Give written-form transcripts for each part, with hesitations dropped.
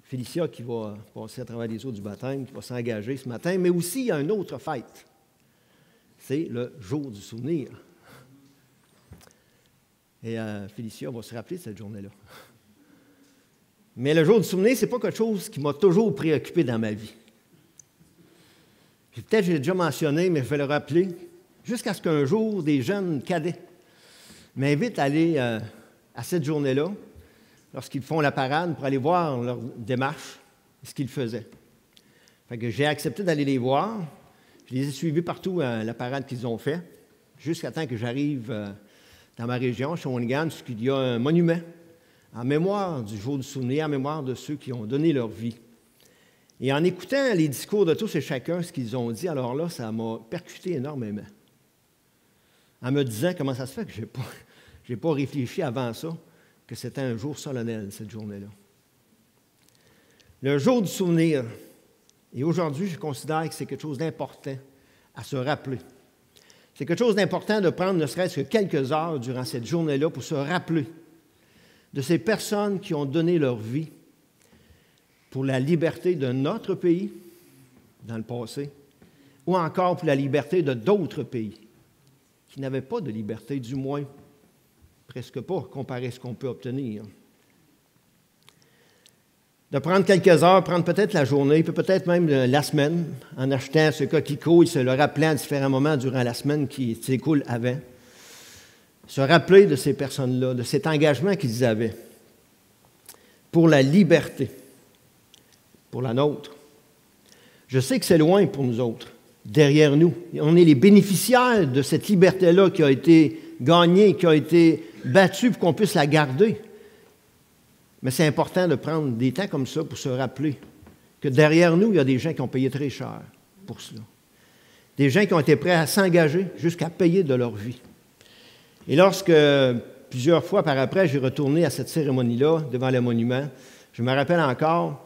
Félicia qui va passer à travers les eaux du baptême, qui va s'engager ce matin, mais aussi il y a une autre fête. C'est le jour du souvenir. Et Félicia va se rappeler de cette journée-là. Mais le jour du souvenir, ce n'est pas quelque chose qui m'a toujours préoccupé dans ma vie. Puis peut-être que je l'ai déjà mentionné, mais je vais le rappeler, jusqu'à ce qu'un jour, des jeunes cadets m'invitent à aller à cette journée-là, lorsqu'ils font la parade, pour aller voir leur démarche, ce qu'ils faisaient. Fait que j'ai accepté d'aller les voir. Je les ai suivis partout à la parade qu'ils ont fait, jusqu'à temps que j'arrive dans ma région, Shawinigan, puisqu'il y a un monument en mémoire du jour du souvenir, en mémoire de ceux qui ont donné leur vie. Et en écoutant les discours de tous et chacun, ce qu'ils ont dit, alors là, ça m'a percuté énormément. En me disant comment ça se fait que je n'ai pas réfléchi avant ça, que c'était un jour solennel, cette journée-là. Le jour du souvenir, et aujourd'hui, je considère que c'est quelque chose d'important à se rappeler. C'est quelque chose d'important de prendre ne serait-ce que quelques heures durant cette journée-là pour se rappeler de ces personnes qui ont donné leur vie pour la liberté de notre pays dans le passé, ou encore pour la liberté de d'autres pays qui n'avaient pas de liberté, du moins presque pas, comparé à ce qu'on peut obtenir. De prendre quelques heures, prendre peut-être la journée, puis peut-être même la semaine, en achetant ce coquelicot et se le rappelant à différents moments durant la semaine qui s'écoule avant. Se rappeler de ces personnes-là, de cet engagement qu'ils avaient pour la liberté, pour la nôtre. Je sais que c'est loin pour nous autres, derrière nous. On est les bénéficiaires de cette liberté-là qui a été gagnée, qui a été battue pour qu'on puisse la garder. Mais c'est important de prendre des temps comme ça pour se rappeler que derrière nous, il y a des gens qui ont payé très cher pour cela. Des gens qui ont été prêts à s'engager jusqu'à payer de leur vie. Et lorsque, plusieurs fois par après, j'ai retourné à cette cérémonie-là, devant le monument, je me rappelle encore,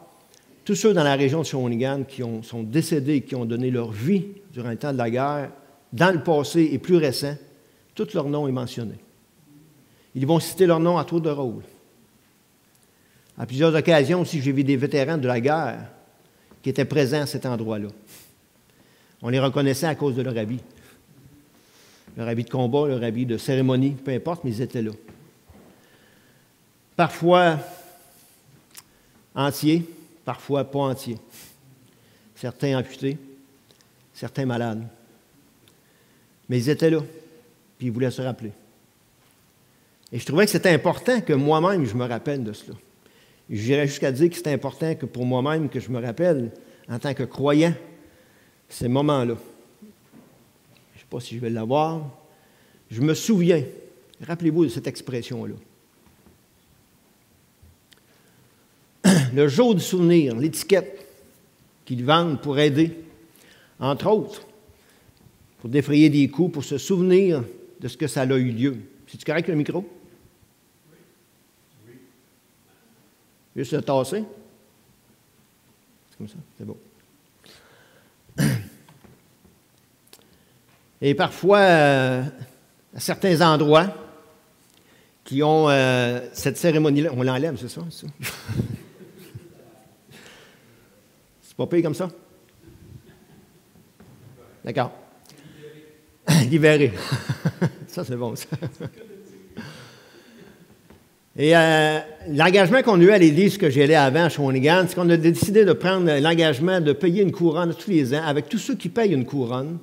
tous ceux dans la région de Shawinigan qui sont décédés, qui ont donné leur vie durant le temps de la guerre, dans le passé et plus récent, tout leur nom est mentionné. Ils vont citer leur nom à tour de rôle. À plusieurs occasions aussi, j'ai vu des vétérans de la guerre qui étaient présents à cet endroit-là. On les reconnaissait à cause de leur habit. Leur habit de combat, leur habit de cérémonie, peu importe, mais ils étaient là. Parfois entiers, parfois pas entiers. Certains amputés, certains malades. Mais ils étaient là, puis ils voulaient se rappeler. Et je trouvais que c'était important que moi-même, je me rappelle de cela. J'irais jusqu'à dire que c'est important que pour moi-même, que je me rappelle, en tant que croyant, ces moments-là. Je ne sais pas si je vais l'avoir. Je me souviens, rappelez-vous de cette expression-là. Le jour du souvenir, l'étiquette qu'ils vendent pour aider, entre autres, pour défrayer des coups, pour se souvenir de ce que ça a eu lieu. C'est-tu correct le micro? Oui. Juste le tasser. C'est comme ça, c'est beau. Et parfois, à certains endroits qui ont cette cérémonie-là, on l'enlève, c'est ça? C'est pas pire comme ça? D'accord. Libéré. Ça, c'est bon, ça. Et l'engagement qu'on a eu à l'Église que j'allais avant à Shawinigan, c'est qu'on a décidé de prendre l'engagement de payer une couronne tous les ans avec tous ceux qui payent une couronne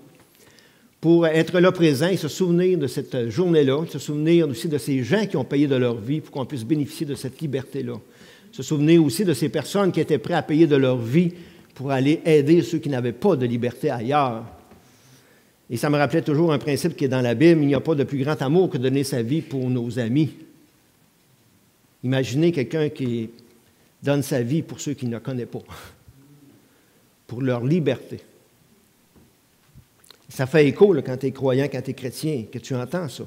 pour être là présent et se souvenir de cette journée-là, se souvenir aussi de ces gens qui ont payé de leur vie pour qu'on puisse bénéficier de cette liberté-là. Se souvenir aussi de ces personnes qui étaient prêtes à payer de leur vie pour aller aider ceux qui n'avaient pas de liberté ailleurs. Et ça me rappelait toujours un principe qui est dans la Bible, il n'y a pas de plus grand amour que de donner sa vie pour nos amis. Imaginez quelqu'un qui donne sa vie pour ceux qu'il ne connaît pas, pour leur liberté. Ça fait écho là, quand tu es croyant, quand tu es chrétien, que tu entends ça.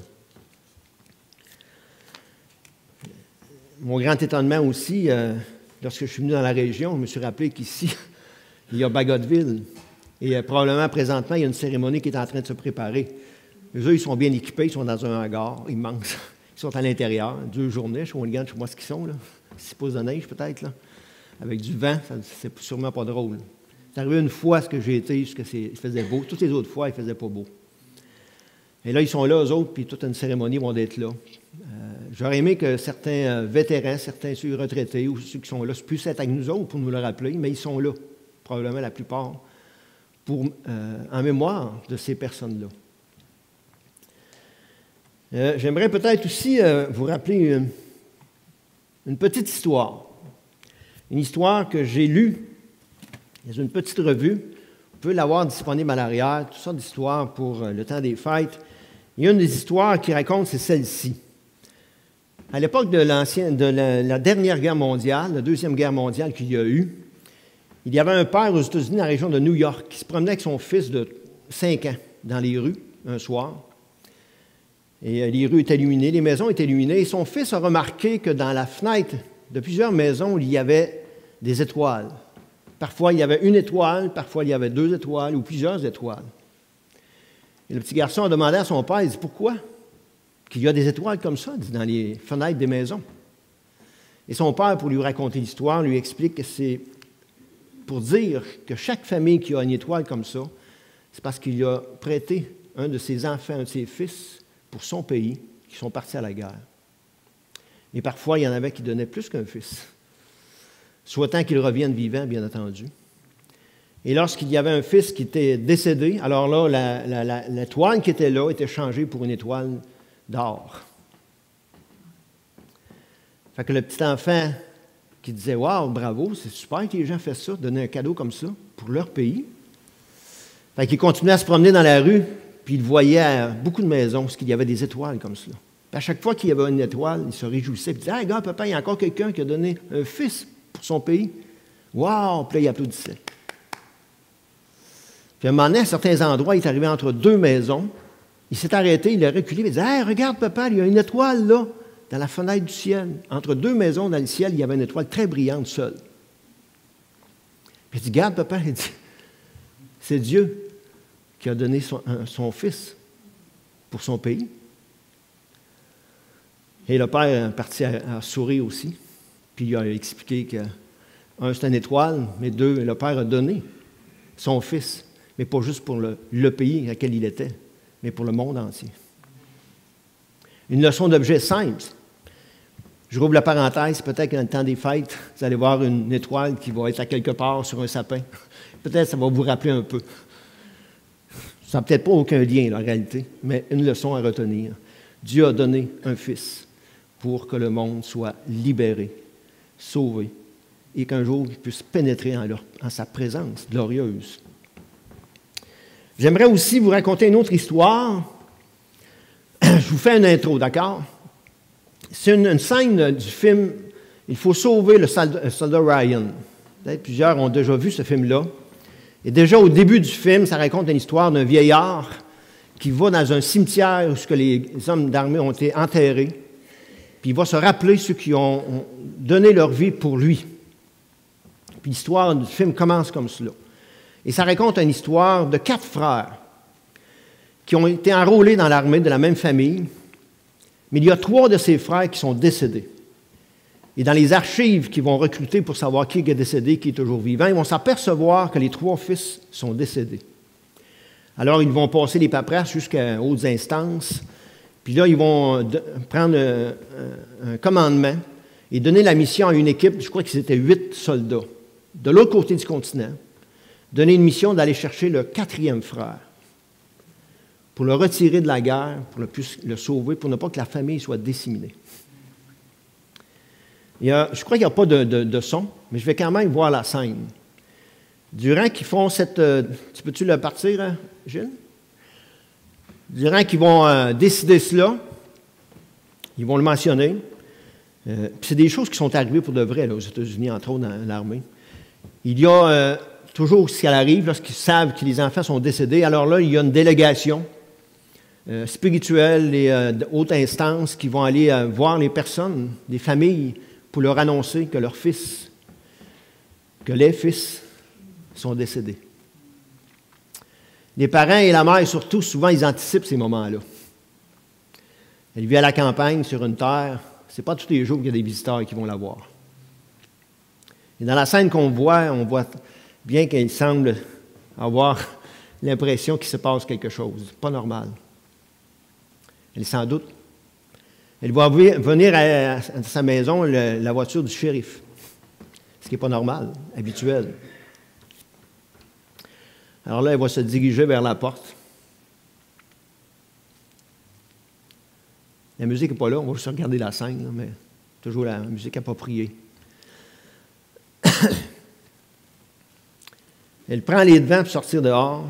Mon grand étonnement aussi, lorsque je suis venu dans la région, je me suis rappelé qu'ici, il y a Bagotville. Et probablement, présentement, il y a une cérémonie qui est en train de se préparer. Eux, ils sont bien équipés, ils sont dans un hangar immense. Ils sont à l'intérieur, 2 journées, Shawinigan, je ne sais pas ce qu'ils sont, là. 6 pouces de neige peut-être, là. avec du vent, c'est sûrement pas drôle. C'est arrivé une fois ce que j'ai été, ce que il faisait beau. Toutes les autres fois, il ne faisait pas beau. Et là, ils sont là, eux autres, puis toute une cérémonie vont d'être là. J'aurais aimé que certains vétérans, certains ceux retraités ou ceux qui sont là puissent être avec nous autres pour nous le rappeler, mais ils sont là, probablement la plupart, en mémoire de ces personnes-là. J'aimerais peut-être aussi vous rappeler une petite histoire. Une histoire que j'ai lue dans une petite revue. Vous pouvez l'avoir disponible à l'arrière, toutes sortes d'histoires pour le temps des fêtes. Il y a une des histoires qui raconte, c'est celle-ci. À l'époque de la dernière guerre mondiale, la deuxième guerre mondiale qu'il y a eu, il y avait un père aux États-Unis, dans la région de New York, qui se promenait avec son fils de 5 ans dans les rues un soir. Et les rues étaient illuminées, les maisons étaient illuminées. Et son fils a remarqué que dans la fenêtre de plusieurs maisons, il y avait des étoiles. Parfois, il y avait une étoile, parfois, il y avait 2 étoiles ou plusieurs étoiles. Et le petit garçon a demandé à son père, il dit, pourquoi qu'il y a des étoiles comme ça, dit, dans les fenêtres des maisons? Et son père, pour lui raconter l'histoire, lui explique que c'est pour dire que chaque famille qui a une étoile comme ça, c'est parce qu'il a prêté un de ses enfants, un de ses fils, pour son pays, qui sont partis à la guerre. Et parfois, il y en avait qui donnaient plus qu'un fils, souhaitant qu'il revienne vivant, bien entendu. Et lorsqu'il y avait un fils qui était décédé, alors là, l'étoile qui était là était changée pour une étoile d'or. Fait que le petit enfant qui disait « Wow, bravo, c'est super que les gens fassent ça, donner un cadeau comme ça pour leur pays. » Fait qu'il continuait à se promener dans la rue, puis il voyait à beaucoup de maisons parce qu'il y avait des étoiles comme cela. Puis à chaque fois qu'il y avait une étoile, il se réjouissait. Puis il disait « Hey, gars, papa, il y a encore quelqu'un qui a donné un fils pour son pays. » Wow! Puis là, il applaudissait. Puis à un moment donné, à certains endroits, il est arrivé entre 2 maisons. Il s'est arrêté, il a reculé, il disait « Hey, regarde, papa, il y a une étoile là, dans la fenêtre du ciel. » Entre 2 maisons dans le ciel, il y avait une étoile très brillante seule. Puis il dit « Regarde, papa, il dit, c'est Dieu qui a donné son fils pour son pays. » Et le père est parti à sourire aussi. Puis il a expliqué que, 1, c'est une étoile, mais 2, le père a donné son fils, mais pas juste pour le pays à quel il était, mais pour le monde entier. Une leçon d'objet simple. Je rouvre la parenthèse, peut-être que dans le temps des fêtes, vous allez voir une étoile qui va être à quelque part sur un sapin. Peut-être que ça va vous rappeler un peu. Ça n'a peut-être pas aucun lien, là, en réalité, mais une leçon à retenir. Dieu a donné un fils pour que le monde soit libéré, sauvé, et qu'un jour il puisse pénétrer en sa présence glorieuse. J'aimerais aussi vous raconter une autre histoire. Je vous fais une intro, d'accord? C'est une scène du film « Il faut sauver le soldat Ryan ». Peut-être plusieurs ont déjà vu ce film-là. Et déjà au début du film, ça raconte une histoire d'un vieillard qui va dans un cimetière où les hommes d'armée ont été enterrés. Puis il va se rappeler ceux qui ont donné leur vie pour lui. Puis l'histoire du film commence comme cela. Et ça raconte une histoire de 4 frères qui ont été enrôlés dans l'armée de la même famille, mais il y a 3 de ces frères qui sont décédés. Et dans les archives qu'ils vont recruter pour savoir qui est décédé, qui est toujours vivant, ils vont s'apercevoir que les 3 fils sont décédés. Alors, ils vont passer les paperasses jusqu'à hautes instances, puis là, ils vont prendre un commandement et donner la mission à une équipe, je crois qu'ils étaient 8 soldats, de l'autre côté du continent, donner une mission d'aller chercher le 4e frère pour le retirer de la guerre, pour le sauver, pour ne pas que la famille soit disséminée. Je crois qu'il n'y a pas de son, mais je vais quand même voir la scène. Durant qu'ils font cette... tu peux-tu le partir, Gilles? Durant qu'ils vont décider cela, ils vont le mentionner. Puis c'est des choses qui sont arrivées pour de vrai là, aux États-Unis, entre autres dans l'armée. Il y a toujours, ce qui arrive, lorsqu'ils savent que les enfants sont décédés, alors là, il y a une délégation spirituelle et haute instance qui vont aller voir les personnes, les familles, pour leur annoncer que leurs fils, que les fils sont décédés. Les parents et la mère, surtout, souvent, ils anticipent ces moments-là. Elle vit à la campagne, sur une terre. Ce n'est pas tous les jours qu'il y a des visiteurs qui vont la voir. Et dans la scène qu'on voit, on voit bien qu'il semble avoir l'impression qu'il se passe quelque chose. Pas normal. Elle s'en doute. Elle voit venir à sa maison la voiture du shérif, ce qui n'est pas normal, habituel. Alors là, elle va se diriger vers la porte. La musique n'est pas là, on va juste regarder la scène, là, mais toujours la musique appropriée. Elle prend les devants pour sortir dehors.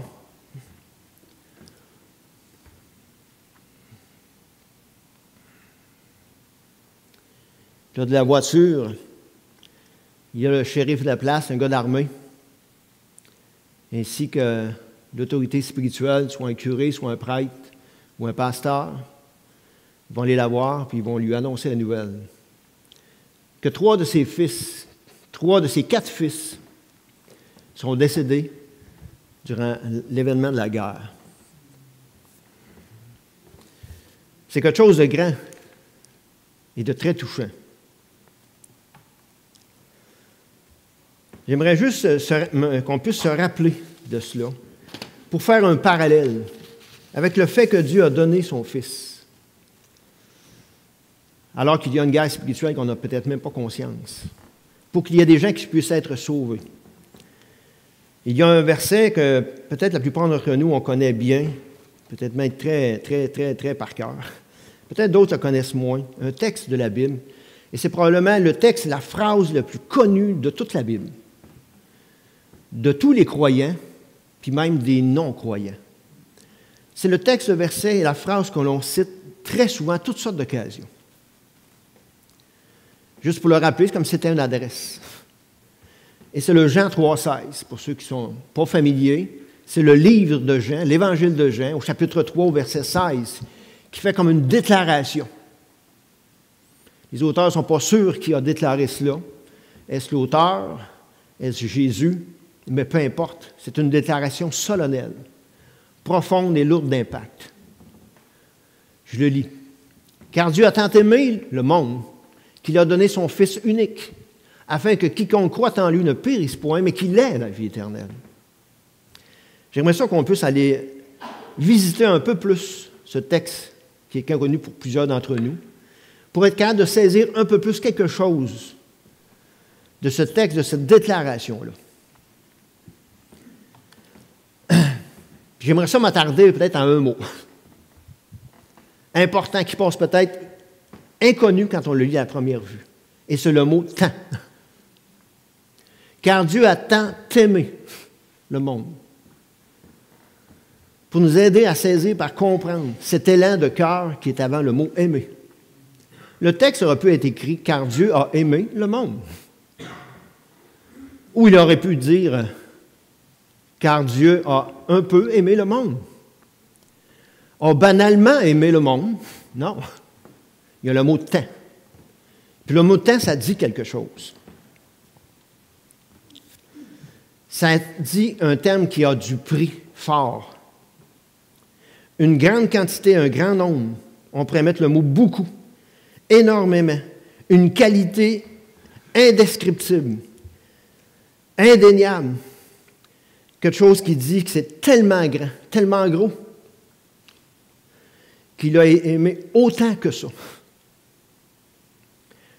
Là, de la voiture, il y a le shérif de la place, un gars d'armée, ainsi que l'autorité spirituelle, soit un curé, soit un prêtre ou un pasteur. Ils vont aller la voir, puis ils vont lui annoncer la nouvelle. Que 3 de ses 4 fils sont décédés durant l'événement de la guerre. C'est quelque chose de grand et de très touchant. J'aimerais juste qu'on puisse se rappeler de cela pour faire un parallèle avec le fait que Dieu a donné son Fils, alors qu'il y a une guerre spirituelle qu'on n'a peut-être même pas conscience, pour qu'il y ait des gens qui puissent être sauvés. Il y a un verset que peut-être la plupart d'entre nous, on connaît bien, peut-être même très par cœur. Peut-être d'autres le connaissent moins. Un texte de la Bible. Et c'est probablement le texte, la phrase la plus connue de toute la Bible. De tous les croyants, puis même des non-croyants. C'est le texte, le verset et la phrase que l'on cite très souvent à toutes sortes d'occasions. Juste pour le rappeler, c'est comme si c'était une adresse. Et c'est le Jean 3,16, pour ceux qui ne sont pas familiers. C'est le livre de Jean, l'Évangile de Jean, au chapitre 3, au verset 16, qui fait comme une déclaration. Les auteurs ne sont pas sûrs qui a déclaré cela. Est-ce l'auteur? Est-ce Jésus? Mais peu importe, c'est une déclaration solennelle, profonde et lourde d'impact. Je le lis. « Car Dieu a tant aimé le monde qu'il a donné son Fils unique, afin que quiconque croit en lui ne périsse point, mais qu'il ait la vie éternelle. » J'aimerais ça qu'on puisse aller visiter un peu plus ce texte qui est connu pour plusieurs d'entre nous, pour être capable de saisir un peu plus quelque chose de ce texte, de cette déclaration-là. J'aimerais ça m'attarder peut-être en un mot, important, qui passe peut-être inconnu quand on le lit à la première vue, et c'est le mot « tant ». Car Dieu a tant aimé le monde, pour nous aider à saisir, par comprendre cet élan de cœur qui est avant le mot « aimer ». Le texte aurait pu être écrit « Car Dieu a aimé le monde ». Ou il aurait pu dire « Car Dieu a un peu aimé le monde ». A banalement aimé le monde. Non. Il y a le mot « tant ». Puis le mot « tant », ça dit quelque chose. Ça dit un terme qui a du prix fort. Une grande quantité, un grand nombre. On pourrait mettre le mot « beaucoup ». Énormément. Une qualité indescriptible. Indéniable. Quelque chose qui dit que c'est tellement grand, tellement gros, qu'il a aimé autant que ça.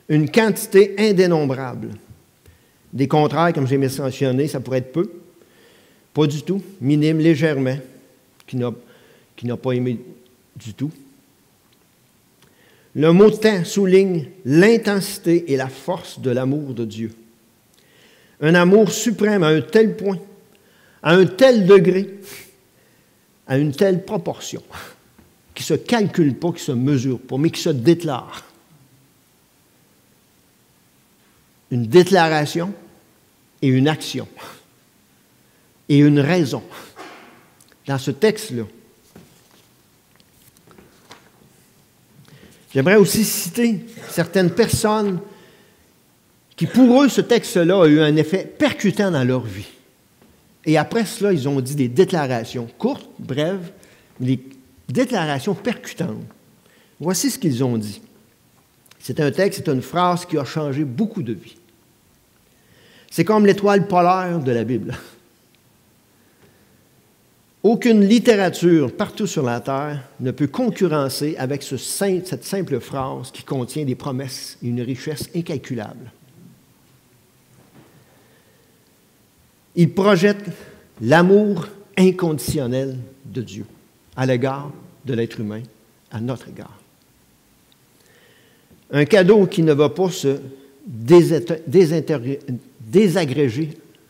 Une quantité indénombrable. Des contraires, comme j'ai mentionné, ça pourrait être peu. Pas du tout. Minime, légèrement. Qui n'a pas aimé du tout. Le mot « tant » souligne l'intensité et la force de l'amour de Dieu. Un amour suprême à un tel point, à un tel degré, à une telle proportion, qui ne se calcule pas, qui ne se mesure pas, mais qui se déclare. Une déclaration et une action. Et une raison. Dans ce texte-là. J'aimerais aussi citer certaines personnes qui, pour eux, ce texte-là a eu un effet percutant dans leur vie. Et après cela, ils ont dit des déclarations courtes, brèves, mais des déclarations percutantes. Voici ce qu'ils ont dit. C'est un texte, c'est une phrase qui a changé beaucoup de vies. C'est comme l'étoile polaire de la Bible. Aucune littérature partout sur la terre ne peut concurrencer avec cette simple phrase qui contient des promesses et une richesse incalculable. Il projette l'amour inconditionnel de Dieu à l'égard de l'être humain, à notre égard. Un cadeau qui ne va pas se désagréger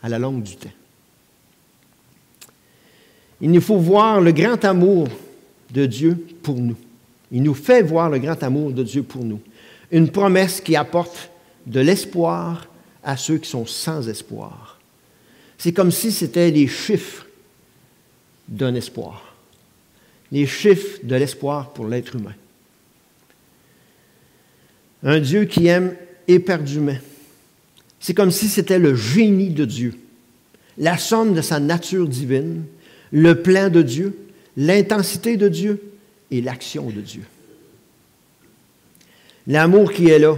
à la longue du temps. Il nous faut voir le grand amour de Dieu pour nous. Il nous fait voir le grand amour de Dieu pour nous. Une promesse qui apporte de l'espoir à ceux qui sont sans espoir. C'est comme si c'était les chiffres d'un espoir. Les chiffres de l'espoir pour l'être humain. Un Dieu qui aime éperdument. C'est comme si c'était le génie de Dieu, la somme de sa nature divine, le plan de Dieu, l'intensité de Dieu et l'action de Dieu. L'amour qui est là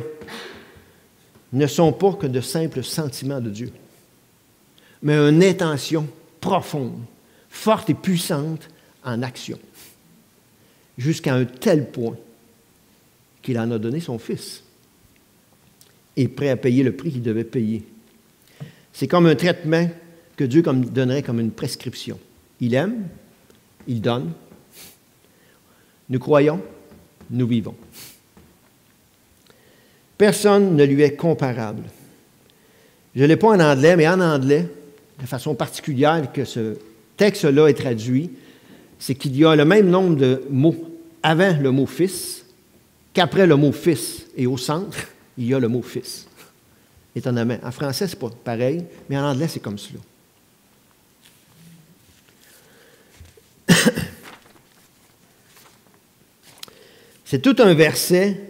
ne sont pas que de simples sentiments de Dieu, mais une intention profonde, forte et puissante en action, jusqu'à un tel point qu'il en a donné son Fils, et prêt à payer le prix qu'il devait payer. C'est comme un traitement que Dieu donnerait comme une prescription. Il aime, il donne. Nous croyons, nous vivons. Personne ne lui est comparable. Je ne l'ai pas en anglais, mais en anglais, de façon particulière que ce texte-là est traduit, c'est qu'il y a le même nombre de mots avant le mot « fils » qu'après le mot « fils ». Et au centre, il y a le mot « fils ». Étonnamment. En français, ce n'est pas pareil, mais en anglais, c'est comme cela. C'est tout un verset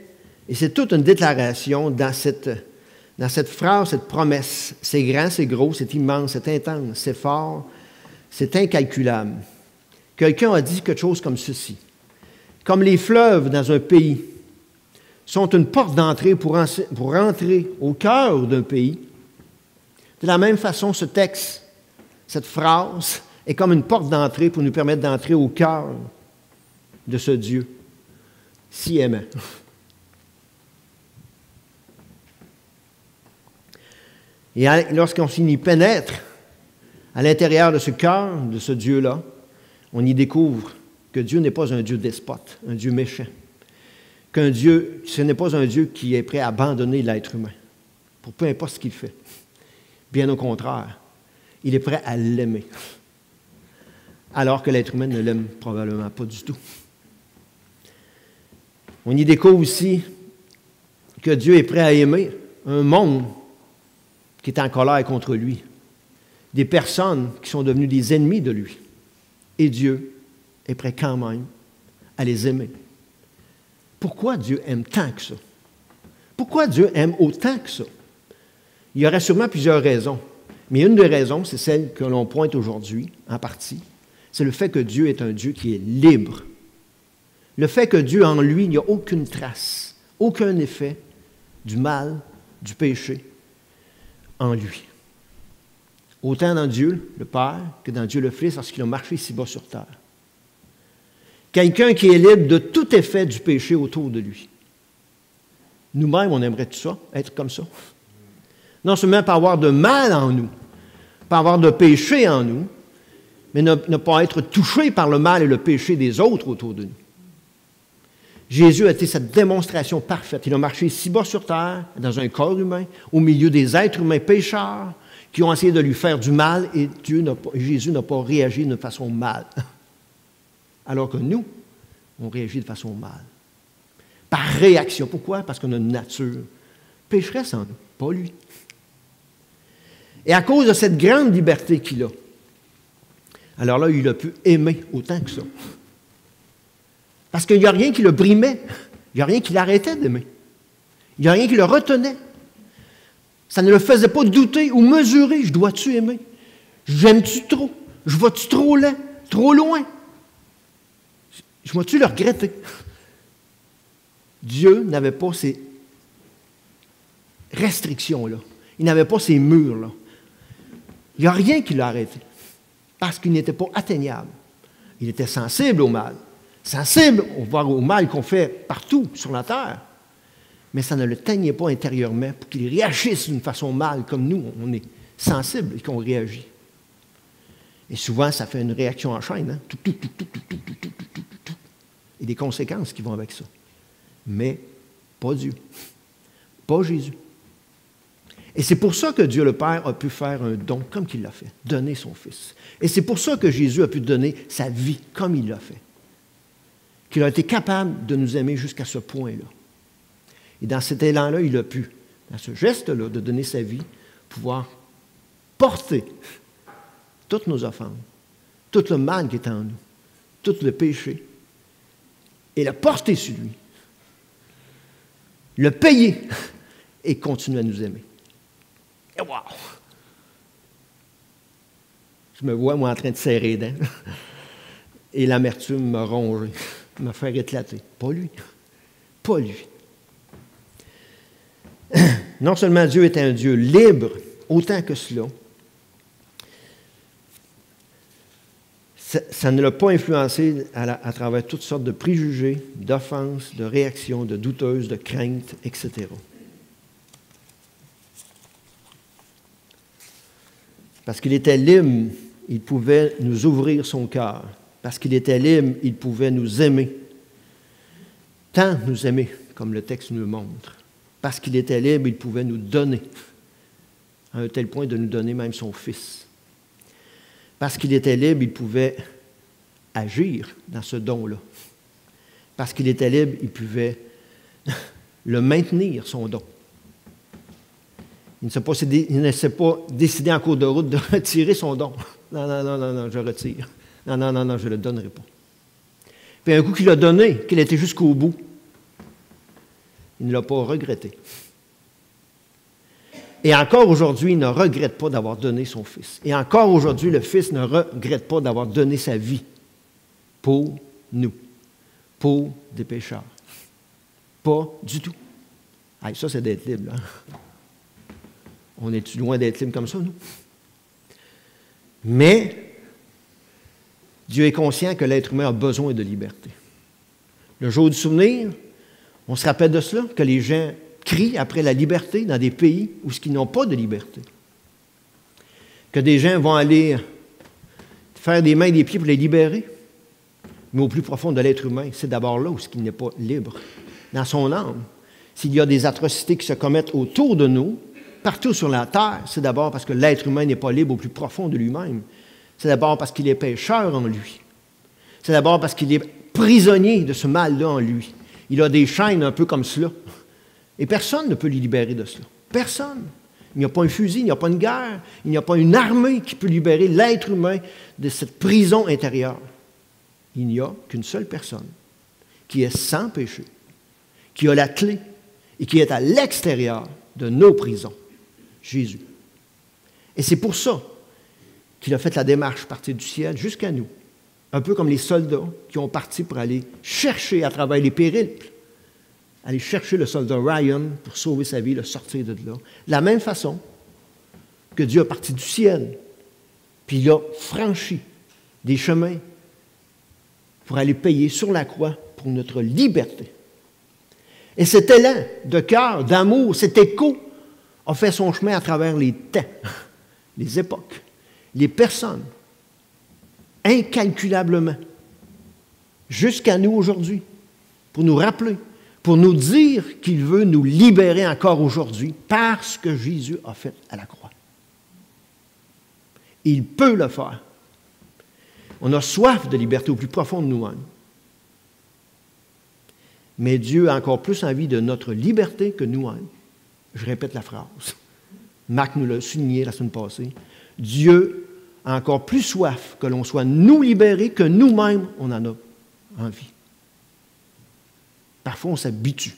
et c'est toute une déclaration dans cette phrase, cette promesse. C'est grand, c'est gros, c'est immense, c'est intense, c'est fort, c'est incalculable. Quelqu'un a dit quelque chose comme ceci. Comme les fleuves dans un pays sont une porte d'entrée pour rentrer au cœur d'un pays, de la même façon, ce texte, cette phrase, est comme une porte d'entrée pour nous permettre d'entrer au cœur de ce Dieu si aimant. Et lorsqu'on s'y pénètre à l'intérieur de ce cœur, de ce Dieu-là, on y découvre que Dieu n'est pas un Dieu despote, un Dieu méchant. Ce n'est pas un Dieu qui est prêt à abandonner l'être humain, pour peu importe ce qu'il fait. Bien au contraire, il est prêt à l'aimer, alors que l'être humain ne l'aime probablement pas du tout. On y découvre aussi que Dieu est prêt à aimer un monde qui est en colère contre lui, des personnes qui sont devenues des ennemis de lui. Et Dieu est prêt quand même à les aimer. Pourquoi Dieu aime tant que ça? Pourquoi Dieu aime autant que ça? Il y aurait sûrement plusieurs raisons, mais une des raisons, c'est celle que l'on pointe aujourd'hui, en partie, c'est le fait que Dieu est un Dieu qui est libre. Le fait que Dieu, en lui, il n'y a aucune trace, aucun effet du mal, du péché en lui. Autant dans Dieu, le Père, que dans Dieu le Fils, lorsqu'il a marché si bas sur terre. Quelqu'un qui est libre de tout effet du péché autour de lui. Nous-mêmes, on aimerait tout ça, être comme ça. Non seulement pas avoir de mal en nous, pas avoir de péché en nous, mais ne pas être touché par le mal et le péché des autres autour de nous. Jésus a été cette démonstration parfaite. Il a marché si bas sur terre, dans un corps humain, au milieu des êtres humains pécheurs qui ont essayé de lui faire du mal et Jésus n'a pas réagi de façon mal. Alors que nous, on réagit de façon mal. Par réaction. Pourquoi? Parce qu'on a une nature pécheresse en nous, pas lui. Et à cause de cette grande liberté qu'il a, alors là, il a pu aimer autant que ça. Parce qu'il n'y a rien qui le brimait. Il n'y a rien qui l'arrêtait d'aimer. Il n'y a rien qui le retenait. Ça ne le faisait pas douter ou mesurer. Je dois-tu aimer? J'aime-tu trop? Je vais-tu trop loin? Trop loin? Je vais-tu le regretter? Dieu n'avait pas ces restrictions-là. Il n'avait pas ces murs-là. Il n'y a rien qui l'a arrêté, parce qu'il n'était pas atteignable. Il était sensible au mal, sensible au mal qu'on fait partout sur la terre, mais ça ne le teignait pas intérieurement pour qu'il réagisse d'une façon mal, comme nous, on est sensible et qu'on réagit. Et souvent, ça fait une réaction en chaîne, hein? Tout. Et des conséquences qui vont avec ça. Mais pas Dieu, pas Jésus. Et c'est pour ça que Dieu le Père a pu faire un don comme qu'il l'a fait, donner son Fils. Et c'est pour ça que Jésus a pu donner sa vie comme il l'a fait. Qu'il a été capable de nous aimer jusqu'à ce point-là. Et dans cet élan-là, il a pu, dans ce geste-là, de donner sa vie, pouvoir porter toutes nos offenses, tout le mal qui est en nous, tout le péché, et le porter sur lui, le payer et continuer à nous aimer. Et wow! Je me vois, moi, en train de serrer les dents, et l'amertume me ronge, me faire éclater. Pas lui. Pas lui. Non seulement Dieu est un Dieu libre, autant que cela, ça ne l'a pas influencé à travers toutes sortes de préjugés, d'offenses, de réactions, de douteuses, de craintes, etc. Parce qu'il était libre, il pouvait nous ouvrir son cœur. Parce qu'il était libre, il pouvait nous aimer. Tant nous aimer, comme le texte nous le montre. Parce qu'il était libre, il pouvait nous donner, à un tel point de nous donner même son Fils. Parce qu'il était libre, il pouvait agir dans ce don-là. Parce qu'il était libre, il pouvait le maintenir, son don. Il ne s'est pas décidé en cours de route de retirer son don. Non, je retire. Non, je ne le donnerai pas. Puis un coup qu'il l'a donné, qu'il était jusqu'au bout, il ne l'a pas regretté. Et encore aujourd'hui, il ne regrette pas d'avoir donné son Fils. Et encore aujourd'hui, le Fils ne regrette pas d'avoir donné sa vie pour nous, pour des pécheurs. Pas du tout. Hey, ça, c'est d'être libre, là. On est loin d'être libre comme ça, nous? Mais Dieu est conscient que l'être humain a besoin de liberté. Le jour du souvenir, on se rappelle de cela, que les gens crient après la liberté dans des pays où ils n'ont pas de liberté. Que des gens vont aller faire des mains et des pieds pour les libérer. Mais au plus profond de l'être humain, c'est d'abord là où il n'est pas libre. Dans son âme, s'il y a des atrocités qui se commettent autour de nous, partout sur la terre, c'est d'abord parce que l'être humain n'est pas libre au plus profond de lui-même. C'est d'abord parce qu'il est pécheur en lui. C'est d'abord parce qu'il est prisonnier de ce mal-là en lui. Il a des chaînes un peu comme cela. Et personne ne peut le libérer de cela. Personne. Il n'y a pas un fusil, il n'y a pas une guerre, il n'y a pas une armée qui peut libérer l'être humain de cette prison intérieure. Il n'y a qu'une seule personne qui est sans péché, qui a la clé et qui est à l'extérieur de nos prisons. Jésus. Et c'est pour ça qu'il a fait la démarche partir du ciel jusqu'à nous. Un peu comme les soldats qui ont parti pour aller chercher à travers les périples, aller chercher le soldat Ryan pour sauver sa vie, le sortir de là. De la même façon que Dieu a parti du ciel, puis il a franchi des chemins pour aller payer sur la croix pour notre liberté. Et cet élan de cœur, d'amour, cet écho a fait son chemin à travers les temps, les époques, les personnes, incalculablement, jusqu'à nous aujourd'hui, pour nous rappeler, pour nous dire qu'il veut nous libérer encore aujourd'hui par ce que Jésus a fait à la croix. Il peut le faire. On a soif de liberté au plus profond de nous-mêmes. Mais Dieu a encore plus envie de notre liberté que nous-mêmes. Je répète la phrase. Marc nous l'a souligné la semaine passée. Dieu a encore plus soif que l'on soit nous libérés que nous-mêmes, on en a envie. Parfois, on s'habitue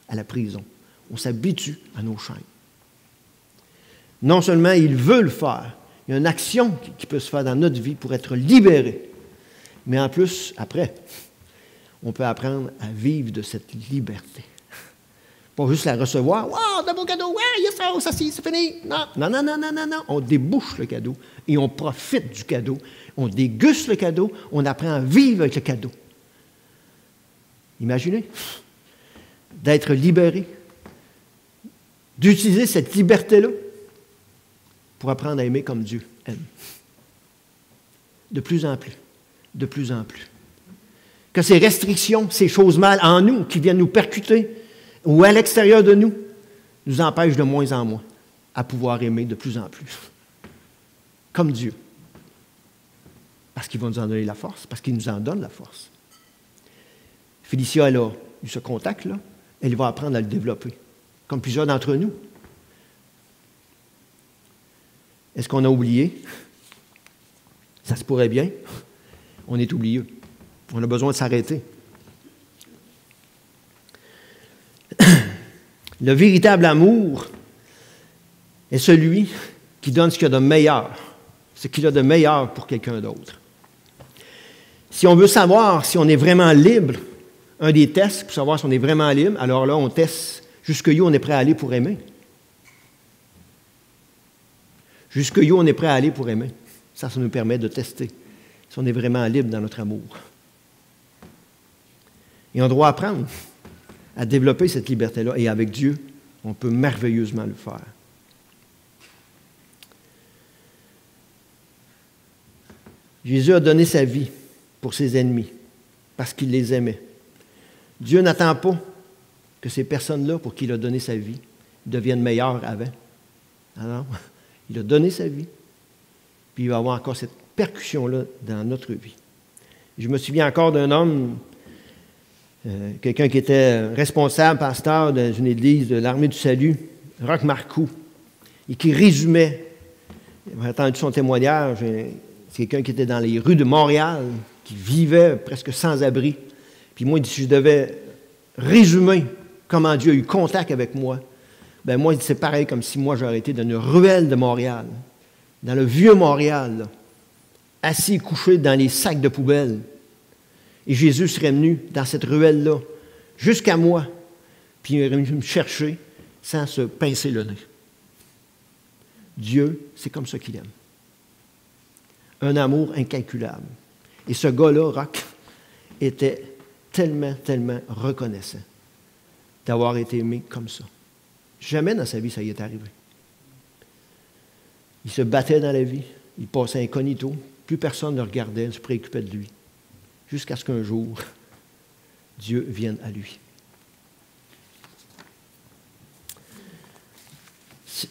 à la prison. On s'habitue à nos chaînes. Non seulement il veut le faire, il y a une action qui peut se faire dans notre vie pour être libéré, mais en plus, après, on peut apprendre à vivre de cette liberté. Pas juste la recevoir. Wow, de beau cadeau, ouais, yes, ça, c'est fini. Non, non, non, non, non, non, non. On débouche le cadeau et on profite du cadeau. On déguste le cadeau, on apprend à vivre avec le cadeau. Imaginez, d'être libéré, d'utiliser cette liberté-là pour apprendre à aimer comme Dieu aime. De plus en plus, de plus en plus. Que ces restrictions, ces choses mal en nous, qui viennent nous percuter, ou à l'extérieur de nous, nous empêchent de moins en moins à pouvoir aimer de plus en plus. Comme Dieu. Parce qu'il va nous en donner la force, parce qu'il nous en donne la force. Félicia, elle a eu ce contact-là, elle va apprendre à le développer, comme plusieurs d'entre nous. Est-ce qu'on a oublié? Ça se pourrait bien. On est oublieux. On a besoin de s'arrêter. Le véritable amour est celui qui donne ce qu'il y a de meilleur, ce qu'il a de meilleur pour quelqu'un d'autre. Si on veut savoir si on est vraiment libre, un des tests pour savoir si on est vraiment libre, alors là, on teste jusqu'où on est prêt à aller pour aimer. Jusqu'où on est prêt à aller pour aimer. Ça nous permet de tester si on est vraiment libre dans notre amour. Et on doit apprendre à développer cette liberté-là. Et avec Dieu, on peut merveilleusement le faire. Jésus a donné sa vie pour ses ennemis parce qu'il les aimait. Dieu n'attend pas que ces personnes-là, pour qui il a donné sa vie, deviennent meilleures avant. Alors, il a donné sa vie, puis il va avoir encore cette percussion-là dans notre vie. Je me souviens encore d'un homme, quelqu'un qui était responsable, pasteur dans une église de l'Armée du Salut, Roch Marcoux, et qui résumait, j'ai entendu son témoignage, c'est quelqu'un qui était dans les rues de Montréal, qui vivait presque sans abri. Puis moi, il dit, si je devais résumer comment Dieu a eu contact avec moi, ben moi, il dit, c'est pareil comme si moi, j'aurais été dans une ruelle de Montréal, dans le vieux Montréal, là, assis, couché dans les sacs de poubelle. Et Jésus serait venu dans cette ruelle-là, jusqu'à moi, puis il aurait venu me chercher sans se pincer le nez. Dieu, c'est comme ça qu'il aime. Un amour incalculable. Et ce gars-là, Roch, était tellement, tellement reconnaissant d'avoir été aimé comme ça. Jamais dans sa vie, ça y est arrivé. Il se battait dans la vie, il passait incognito, plus personne ne le regardait, ne se préoccupait de lui, jusqu'à ce qu'un jour, Dieu vienne à lui.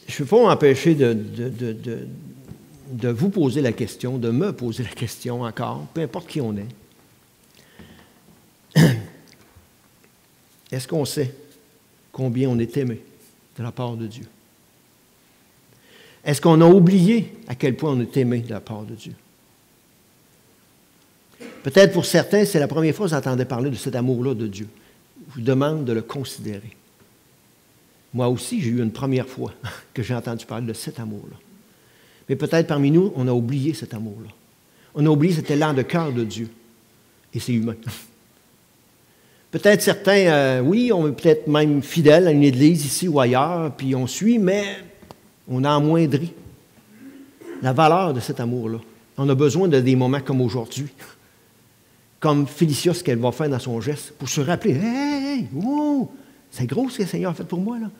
Je ne peux pas m'empêcher de vous poser la question, de me poser la question encore, peu importe qui on est. Est-ce qu'on sait combien on est aimé de la part de Dieu? Est-ce qu'on a oublié à quel point on est aimé de la part de Dieu? Peut-être pour certains, c'est la première fois que vous entendez parler de cet amour-là de Dieu. Je vous demande de le considérer. Moi aussi, j'ai eu une première fois que j'ai entendu parler de cet amour-là. Mais peut-être parmi nous, on a oublié cet amour-là. On a oublié cet élan de cœur de Dieu. Et c'est humain. Peut-être certains, oui, on est peut-être même fidèles à une église ici ou ailleurs, puis on suit, mais on a amoindri la valeur de cet amour-là. On a besoin de des moments comme aujourd'hui. Comme Félicia, ce qu'elle va faire dans son geste, pour se rappeler, « Hey, oh, c'est gros ce que le Seigneur a fait pour moi, là.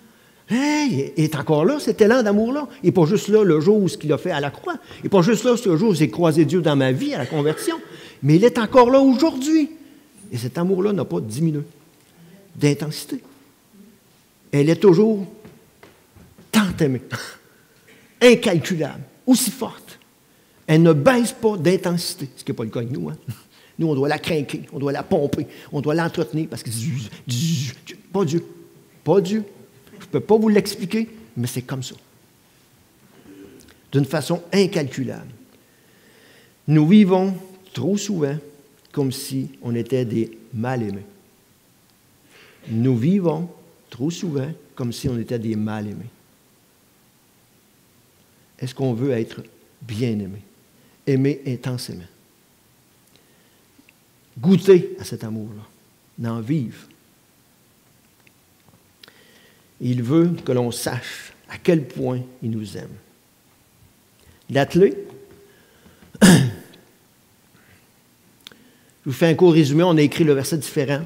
Hey, il est encore là, cet élan d'amour-là. Il n'est pas juste là le jour où ce qu'il a fait à la croix. Il n'est pas juste là le jour où j'ai croisé Dieu dans ma vie, à la conversion. Mais il est encore là aujourd'hui. Et cet amour-là n'a pas diminué d'intensité. Elle est toujours tant aimée, incalculable, aussi forte. Elle ne baisse pas d'intensité, ce qui n'est pas le cas avec nous. Hein? Nous, on doit la craquer, on doit la pomper, on doit l'entretenir parce que pas Dieu. Pas Dieu. Je ne peux pas vous l'expliquer, mais c'est comme ça. D'une façon incalculable. Nous vivons trop souvent comme si on était des mal-aimés. Nous vivons trop souvent comme si on était des mal-aimés. Est-ce qu'on veut être bien-aimé? Aimer intensément. Goûter à cet amour-là. D'en vivre. Et il veut que l'on sache à quel point il nous aime. L'attelé, je vous fais un court résumé, on a écrit le verset différent,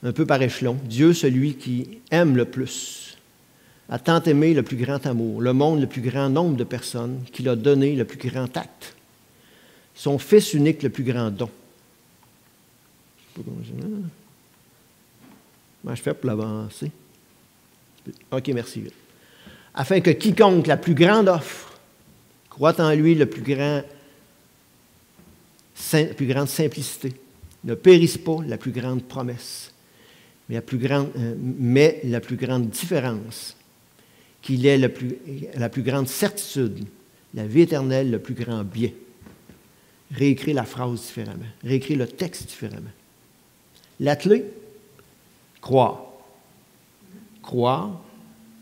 un peu par échelon. Dieu, celui qui aime le plus, a tant aimé le plus grand amour, le monde, le plus grand nombre de personnes, qu'il a donné le plus grand acte, son Fils unique, le plus grand don. Comment je fais pour l'avancer? OK, merci. Afin que quiconque, la plus grande offre, croit en lui la plus grande simplicité, ne périsse pas la plus grande promesse, mais la plus grande différence, qu'il ait la plus grande certitude, la vie éternelle, le plus grand bien. Réécris la phrase différemment, réécris le texte différemment. L'attelé, croire. Croire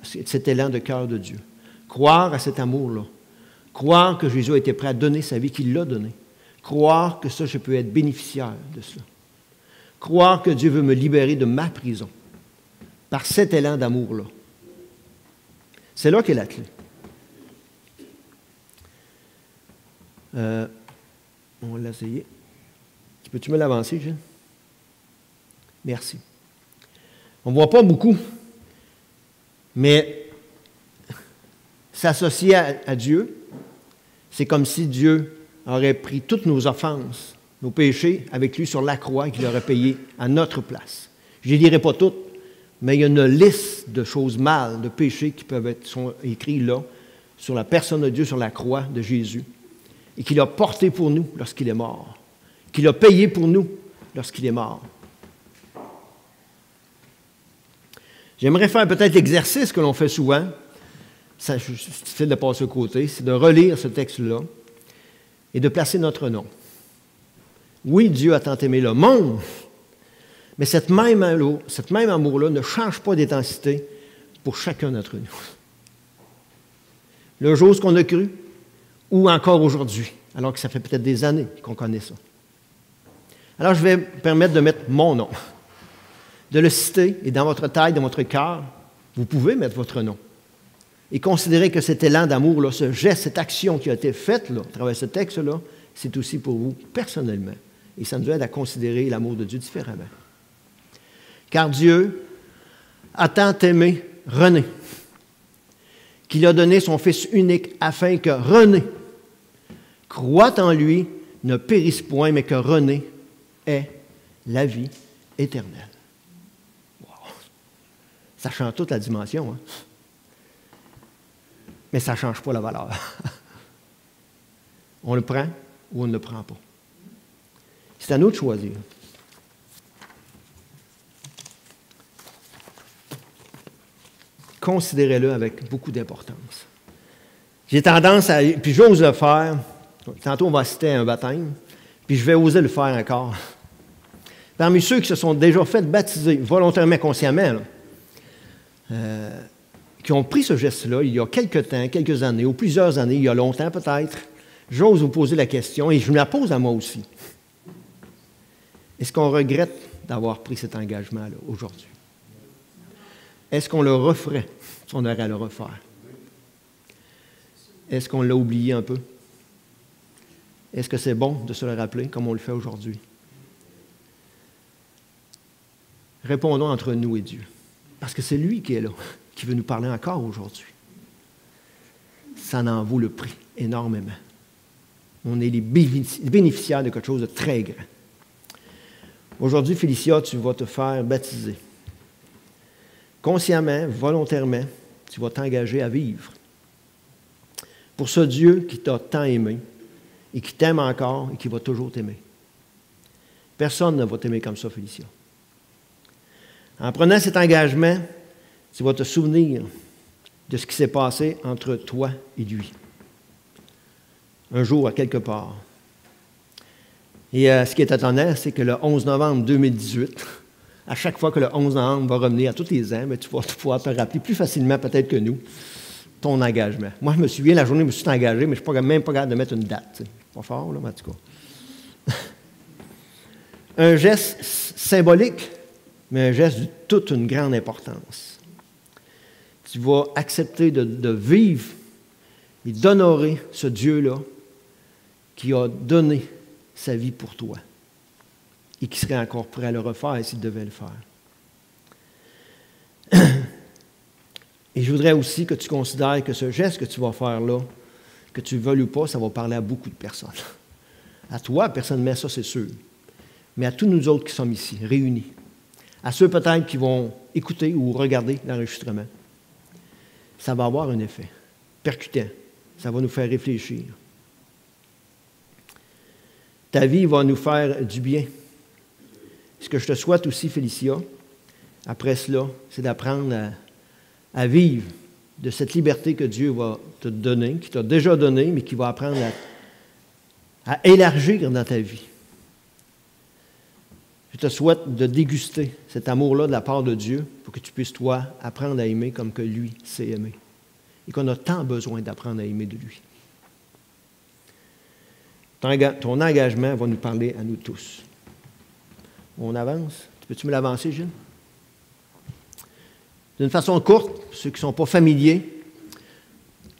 à cet élan de cœur de Dieu. Croire à cet amour-là. Croire que Jésus a été prêt à donner sa vie, qu'il l'a donné. Croire que ça, je peux être bénéficiaire de cela. Croire que Dieu veut me libérer de ma prison par cet élan d'amour-là. C'est là qu'est l'attelé. On va l'essayer. Peux-tu me l'avancer, Gilles? Merci. On ne voit pas beaucoup, mais s'associer à Dieu, c'est comme si Dieu aurait pris toutes nos offenses, nos péchés avec lui sur la croix et qu'il aurait payé à notre place. Je ne les dirai pas toutes, mais il y a une liste de choses mal, de péchés qui sont écrits là, sur la personne de Dieu, sur la croix de Jésus, et qu'il a porté pour nous lorsqu'il est mort, qu'il a payé pour nous lorsqu'il est mort. J'aimerais faire peut-être l'exercice que l'on fait souvent, c'est difficile de passer au côté, c'est de relire ce texte-là et de placer notre nom. Oui, Dieu a tant aimé le monde, mais cette même amour-là ne change pas d'intensité pour chacun d'entre nous. Le jour où on a cru, ou encore aujourd'hui, alors que ça fait peut-être des années qu'on connaît ça. Alors, je vais me permettre de mettre mon nom, de le citer, et dans votre taille, dans votre cœur, vous pouvez mettre votre nom. Et considérer que cet élan d'amour, ce geste, cette action qui a été faite à travers ce texte-là, c'est aussi pour vous personnellement. Et ça nous aide à considérer l'amour de Dieu différemment. Car Dieu a tant aimé René, qu'il a donné son Fils unique afin que René croit en lui, ne périsse point, mais que René ait la vie éternelle. Wow. Ça change toute la dimension, hein? Mais ça ne change pas la valeur. On le prend ou on ne le prend pas. C'est à nous de choisir. Considérez-le avec beaucoup d'importance. J'ai tendance à... Puis j'ose le faire. Tantôt, on va citer un baptême. Puis je vais oser le faire encore. Parmi ceux qui se sont déjà fait baptiser, volontairement, consciemment, qui ont pris ce geste-là il y a quelques temps, quelques années, ou plusieurs années, il y a longtemps peut-être, j'ose vous poser la question, et je me la pose à moi aussi. Est-ce qu'on regrette d'avoir pris cet engagement-là aujourd'hui? Est-ce qu'on le referait si on aurait à le refaire? Est-ce qu'on l'a oublié un peu? Est-ce que c'est bon de se le rappeler comme on le fait aujourd'hui? Répondons entre nous et Dieu. Parce que c'est lui qui est là, qui veut nous parler encore aujourd'hui. Ça en vaut le prix énormément. On est les bénéficiaires de quelque chose de très grand. Aujourd'hui, Félicia, tu vas te faire baptiser. Consciemment, volontairement, tu vas t'engager à vivre pour ce Dieu qui t'a tant aimé et qui t'aime encore et qui va toujours t'aimer. Personne ne va t'aimer comme ça, Félicia. En prenant cet engagement, tu vas te souvenir de ce qui s'est passé entre toi et lui. Un jour, à quelque part. Et ce qui est étonnant, c'est que le 11 novembre 2018, à chaque fois que le 11 novembre va revenir à tous les ans, tu vas pouvoir te rappeler plus facilement peut-être que nous ton engagement. Moi, je me souviens, la journée où je me suis engagé, mais je ne suis même pas capable de mettre une date. Pas fort, là, mais en tout cas. Un geste symbolique, mais un geste de toute une grande importance. tu vas accepter de vivre et d'honorer ce Dieu-là qui a donné sa vie pour toi et qui serait encore prêt à le refaire s'il devait le faire. Et je voudrais aussi que tu considères que ce geste que tu vas faire là, que tu le veuilles ou pas, ça va parler à beaucoup de personnes. À toi, personnellement, ça c'est sûr. Mais à tous nous autres qui sommes ici, réunis. À ceux peut-être qui vont écouter ou regarder l'enregistrement. Ça va avoir un effet percutant. Ça va nous faire réfléchir. Ta vie va nous faire du bien. Ce que je te souhaite aussi, Félicia, après cela, c'est d'apprendre à vivre de cette liberté que Dieu va te donner, qui t'a déjà donné, mais qui va apprendre à élargir dans ta vie. Je te souhaite de déguster cet amour-là de la part de Dieu pour que tu puisses, toi, apprendre à aimer comme que lui sait aimer. Et qu'on a tant besoin d'apprendre à aimer de lui. Ton engagement va nous parler à nous tous. On avance. Peux-tu me l'avancer, Gilles? D'une façon courte, ceux qui ne sont pas familiers,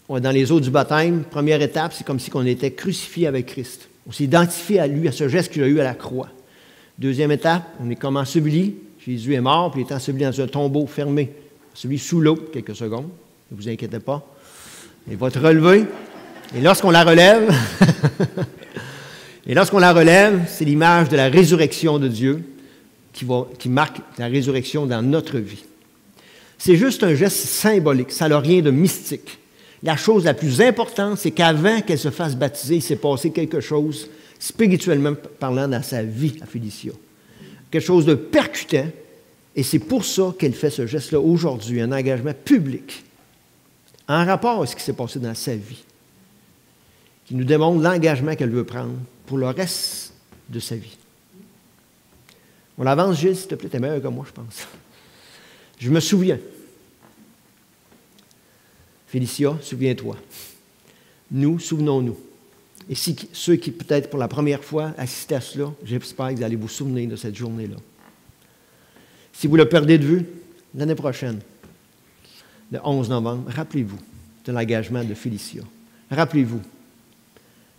on est dans les eaux du baptême. Première étape, c'est comme si on était crucifié avec Christ. On s'est identifié à lui, à ce geste qu'il a eu à la croix. Deuxième étape, on est comme enseveli. Jésus est mort, puis il est enseveli dans un tombeau fermé, enseveli sous l'eau, quelques secondes. Ne vous inquiétez pas. Il va être relevé. Et lorsqu'on la relève, c'est l'image de la résurrection de Dieu qui marque la résurrection dans notre vie. C'est juste un geste symbolique, ça n'a rien de mystique. La chose la plus importante, c'est qu'avant qu'elle se fasse baptiser, il s'est passé quelque chose, spirituellement parlant, dans sa vie à Félicia. Quelque chose de percutant, et c'est pour ça qu'elle fait ce geste-là aujourd'hui, un engagement public, en rapport à ce qui s'est passé dans sa vie, qui nous démontre l'engagement qu'elle veut prendre pour le reste de sa vie. On avance, Gilles, s'il te plaît, t'es meilleur que moi, je pense. Je me souviens. Félicia, souviens-toi. Nous, souvenons-nous. Et si ceux qui, peut-être pour la première fois, assistaient à cela, j'espère que vous allez vous souvenir de cette journée-là. Si vous le perdez de vue, l'année prochaine, le 11 novembre, rappelez-vous de l'engagement de Félicia. Rappelez-vous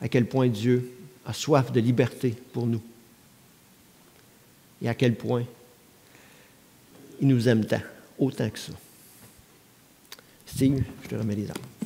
à quel point Dieu a soif de liberté pour nous. Et à quel point il nous aime tant, autant que ça. Steve, je te remets les armes.